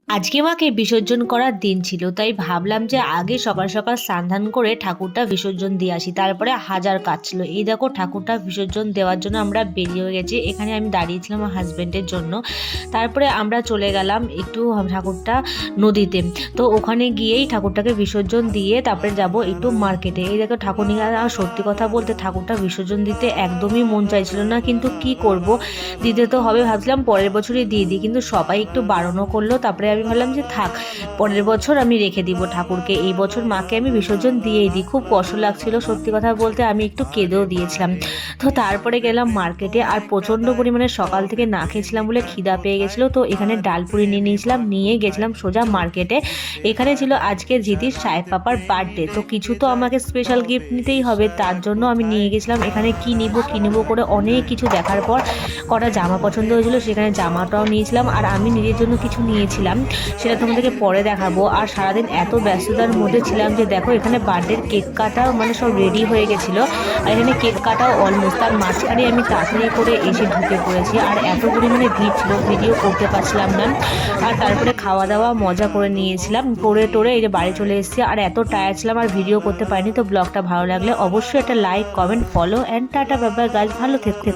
আজকে মাকে বিসর্জন করার দিন ছিল, তাই ভাবলাম যে আগে সকাল সকাল স্নান ধান করে ঠাকুরটা বিসর্জন দিয়ে আসি। তারপরে হাজার কাজ ছিল। এই দেখো ঠাকুরটা বিসর্জন দেওয়ার জন্য আমরা বেরিয়ে হয়ে গেছি। এখানে আমি দাঁড়িয়েছিলাম আমার হাজবেন্ডের জন্য। তারপরে আমরা চলে গেলাম একটু ঠাকুরটা নদীতে। তো ওখানে গিয়েই ঠাকুরটাকে বিসর্জন দিয়ে তারপরে যাব একটু মার্কেটে। এই দেখো ঠাকুর নিয়ে সত্যি কথা বলতে ঠাকুরটা বিসর্জন দিতে একদমই মন চাইছিল না, কিন্তু কি করব, দিতে তো হবে। ভাবছিলাম পরের বছরই দিয়ে দিই, কিন্তু সবাই একটু বারণও করলো। তারপরে আমি ভাবলাম যে থাক, পরের বছর আমি রেখে দিব ঠাকুরকে, এই বছর মাকে আমি বিসর্জন দিয়েই দিই। খুব কষ্ট লাগছিল, সত্যি কথা বলতে আমি একটু কেঁদেও দিয়েছিলাম। তো তারপরে গেলাম মার্কেটে, আর প্রচণ্ড পরিমাণে সকাল থেকে না খেয়েছিলাম বলে খিদা পেয়ে গেছিলো। তো এখানে ডালপুরি নিয়ে নিয়েছিলাম, নিয়ে গেছিলাম সোজা মার্কেটে। এখানে ছিল আজকে জিতির সাহেব পাপার বার্থডে, তো কিছু তো আমাকে স্পেশাল গিফট নিতেই হবে। তার জন্য আমি নিয়ে গেছিলাম এখানে কি নিব করে অনেক কিছু দেখার পর কটা জামা পছন্দ হয়েছিল, সেখানে জামাটাও নিয়েছিলাম। আর আমি নিজের জন্য কিছু নিয়েছিলাম, সেটা তোমাদেরকে পরে দেখাবো। আর সারাদিন এত ব্যস্ততার মধ্যে ছিলাম যে দেখো এখানে বার্থডের কেক কাটাও মানে সব রেডি হয়ে গেছিলো। আর এখানে কেক কাটাও অলমোস্ট, তার মাঝখানে আমি তাড়াতাড়ি করে এসে ঢুকে পড়েছি। আর এত পরিমাণে ভিড় ছিল, ভিডিও করতে পারছিলাম না। আর তারপরে খাওয়া দাওয়া মজা করে নিয়েছিলাম, করে টোরে এই যে বাড়ি চলে এসেছি। আর এত টায়ার্ড ছিলাম আর ভিডিও করতে পারিনি। তো ব্লগটা ভালো লাগলে অবশ্যই একটা like, comment, follow and tata, bye bye guys, ভালো থেকো।